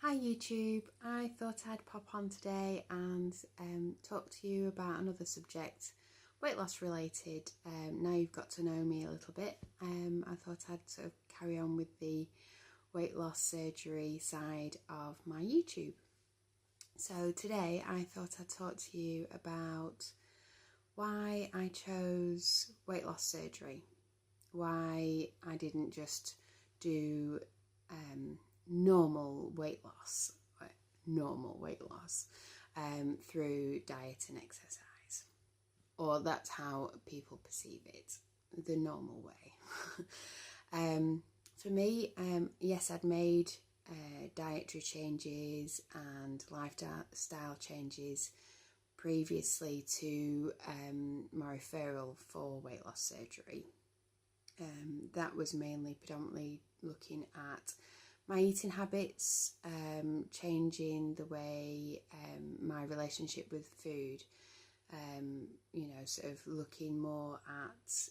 Hi YouTube, I thought I'd pop on today and talk to you about another subject, weight loss related. Now you've got to know me a little bit, I thought I'd sort of carry on with the weight loss surgery side of my YouTube. So today I thought I'd talk to you about why I chose weight loss surgery, why I didn't just do normal weight loss through diet and exercise, or that's how people perceive it, the normal way. For me, yes, I'd made dietary changes and lifestyle changes previously to my referral for weight loss surgery. That was predominantly looking at my eating habits, changing the way my relationship with food, sort of looking more at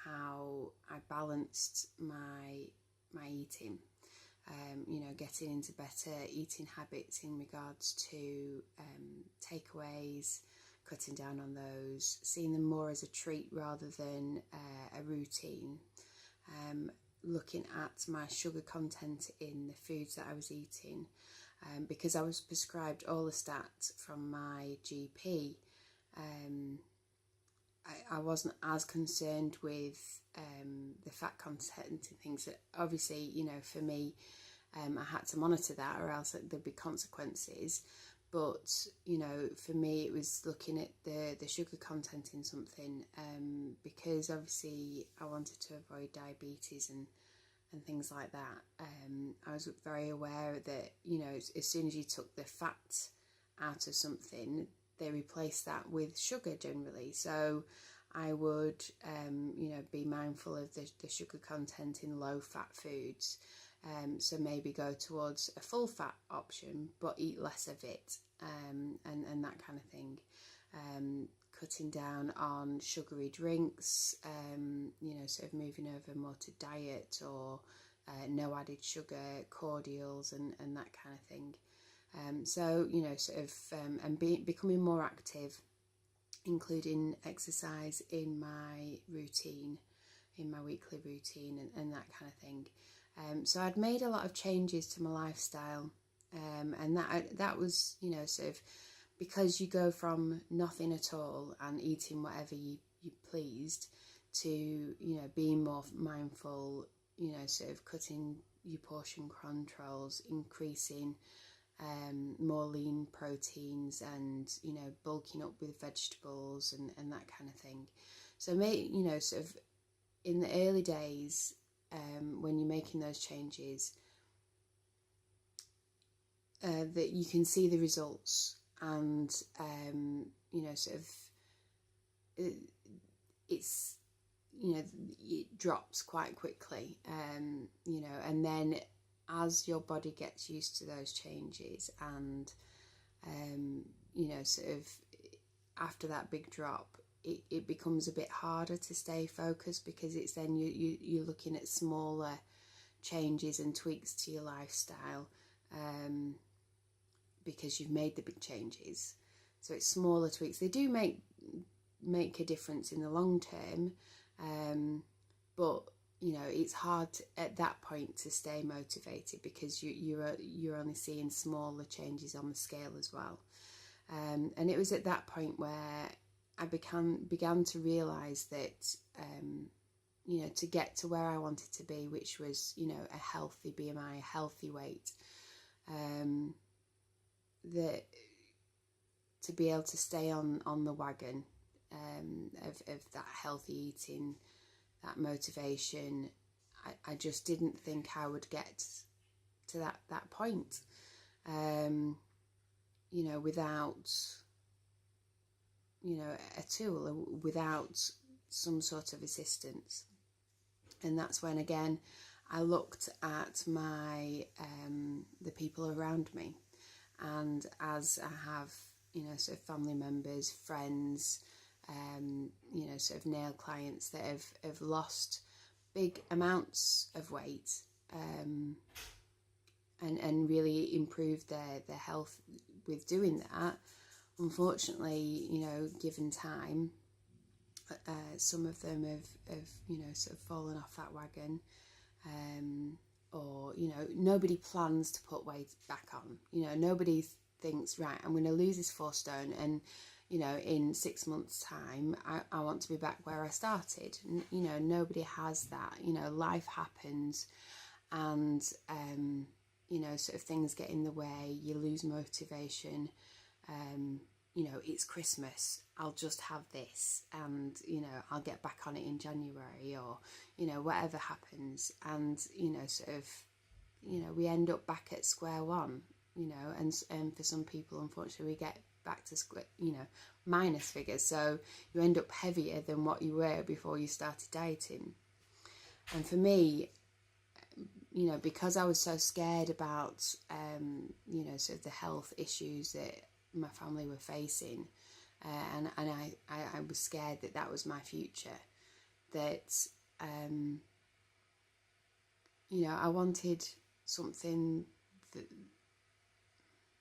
how I balanced my eating, getting into better eating habits in regards to takeaways, cutting down on those, seeing them more as a treat rather than a routine, looking at my sugar content in the foods that I was eating, because I was prescribed Orlistat from my GP. I wasn't as concerned with the fat content and things. That obviously, for me, I had to monitor that, or else there'd be consequences. But for me, it was looking at the sugar content in something, because obviously I wanted to avoid diabetes and things like that. I was very aware that as soon as you took the fat out of something, they replaced that with sugar generally. So I would be mindful of the sugar content in low fat foods. So maybe go towards a full fat option, but eat less of it, and that kind of thing. Cutting down on sugary drinks, sort of moving over more to diet or no added sugar, cordials and that kind of thing. Becoming more active, including exercise in my routine, in my weekly routine and that kind of thing. So I'd made a lot of changes to my lifestyle, and that was, sort of, because you go from nothing at all and eating whatever you pleased to, being more mindful, sort of cutting your portion controls, increasing more lean proteins and, bulking up with vegetables and that kind of thing. So sort of in the early days, when you're making those changes, that you can see the results, and sort of it's it drops quite quickly, and then as your body gets used to those changes, and sort of after that big drop, it becomes a bit harder to stay focused, because it's then you're looking at smaller changes and tweaks to your lifestyle, because you've made the big changes. So it's smaller tweaks. They do make a difference in the long term, but it's hard at that point to stay motivated, because you're only seeing smaller changes on the scale as well. And it was at that point where I began to realise that to get to where I wanted to be, which was a healthy BMI, a healthy weight, that to be able to stay on the wagon of that healthy eating, that motivation, I just didn't think I would get to that point, without a tool, without some sort of assistance. And that's when again I looked at my the people around me, and as I have sort of family members, friends, sort of nail clients that have lost big amounts of weight, and really improved their health with doing that. Unfortunately, you know, given time, some of them have you know, sort of fallen off that wagon, or, you know, nobody plans to put weight back on. You know, nobody thinks, right, I'm going to lose this 4 stone, and, you know, in 6 months' time, I want to be back where I started. You know, nobody has that. You know, life happens, and, you know, sort of things get in the way, you lose motivation. You know, it's Christmas, I'll just have this, and, you know, I'll get back on it in January, or, you know, whatever happens. And, you know, sort of, you know, we end up back at square one, you know, and for some people, unfortunately, we get back to square, you know, minus figures. So you end up heavier than what you were before you started dieting. And for me, you know, because I was so scared about, you know, sort of the health issues that my family were facing, and I was scared that that was my future, that, you know, I wanted something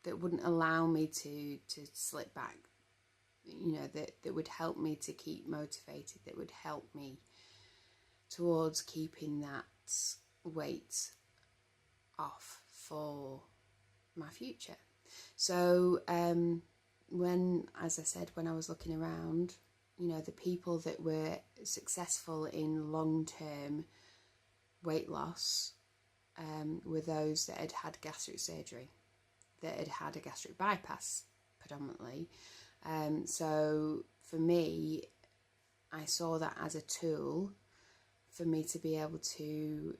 that wouldn't allow me to slip back, you know, that would help me to keep motivated, that would help me towards keeping that weight off for my future. So when, as I said, when I was looking around, you know, the people that were successful in long-term weight loss were those that had had gastric surgery, that had had a gastric bypass predominantly. So for me, I saw that as a tool for me to be able to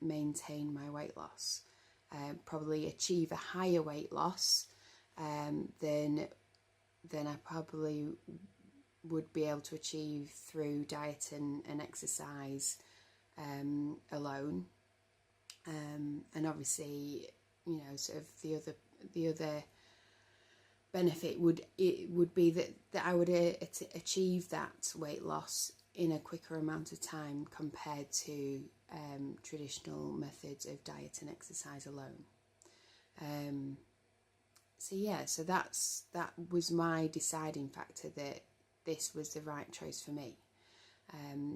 maintain my weight loss, probably achieve a higher weight loss than I probably would be able to achieve through diet and exercise alone. And obviously, you know, sort of the other benefit would be that I would achieve that weight loss in a quicker amount of time compared to traditional methods of diet and exercise alone. So yeah, so that was my deciding factor, that this was the right choice for me.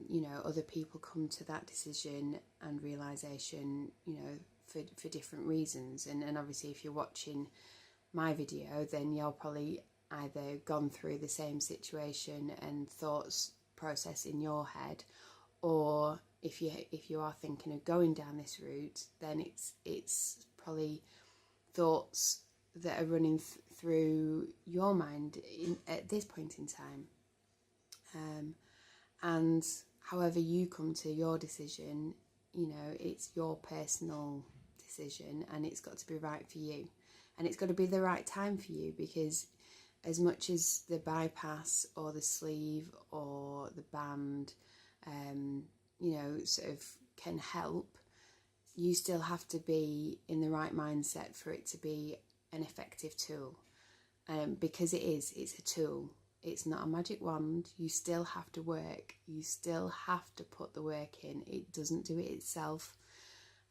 You know, other people come to that decision and realisation, you know, for different reasons. And obviously, if you're watching my video, then you're probably either gone through the same situation and thoughts process in your head, or if you are thinking of going down this route, then it's probably thoughts that are running through your mind at this point in time. And however you come to your decision, you know, it's your personal decision, and it's got to be right for you, and it's got to be the right time for you, because as much as the bypass or the sleeve or the band, you know, sort of can help, you still have to be in the right mindset for it to be an effective tool. Because it's a tool. It's not a magic wand. You still have to work. You still have to put the work in. It doesn't do it itself.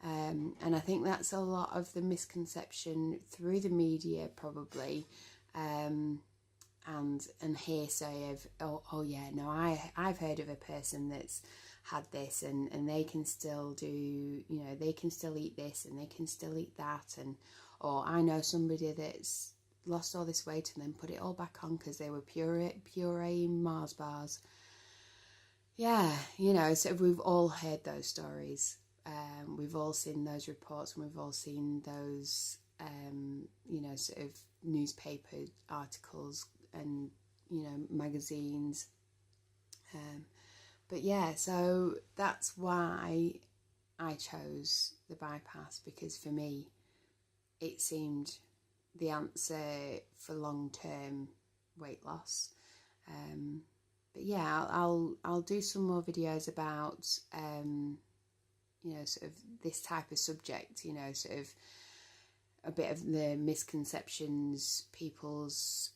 And I think that's a lot of the misconception through the media, probably, and hearsay of, oh yeah, no, I've heard of a person that's had this, and they can still do, you know, they can still eat this and they can still eat that, and or I know somebody that's lost all this weight and then put it all back on because they were pureeing Mars bars. Yeah, you know, so we've all heard those stories. We've all seen those reports, and we've all seen those, you know, sort of newspaper articles and, you know, magazines. But yeah, so that's why I chose the bypass, because for me, it seemed the answer for long-term weight loss. But yeah, I'll do some more videos about, you know, sort of this type of subject, you know, sort of a bit of the misconceptions, people's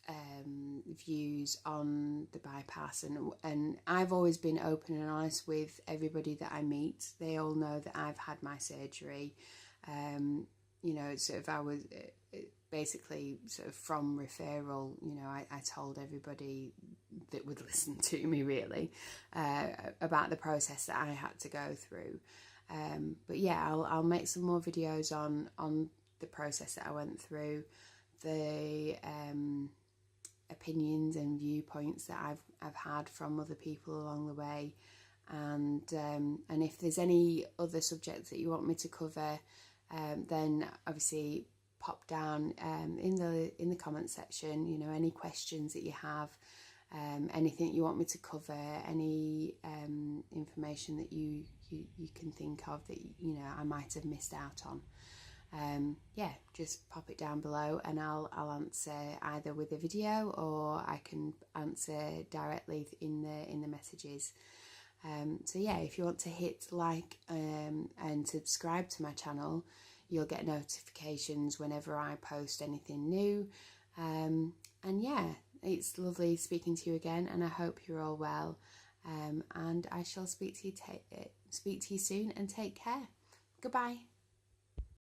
views on the bypass, and I've always been open and honest with everybody that I meet. They all know that I've had my surgery. You know, sort of I was basically sort of from referral, you know, I told everybody that would listen to me really about the process that I had to go through. But yeah, I'll make some more videos on the process that I went through, the opinions and viewpoints that I've had from other people along the way, and if there's any other subjects that you want me to cover, then obviously pop down in the comment section, you know, any questions that you have, anything you want me to cover, any information that you can think of that, you know, I might have missed out on. Yeah, just pop it down below and I'll answer either with a video, or I can answer directly in the messages. So yeah, if you want to hit like and subscribe to my channel, you'll get notifications whenever I post anything new. And yeah, it's lovely speaking to you again, and I hope you're all well. And I shall speak to you soon, and take care. Goodbye.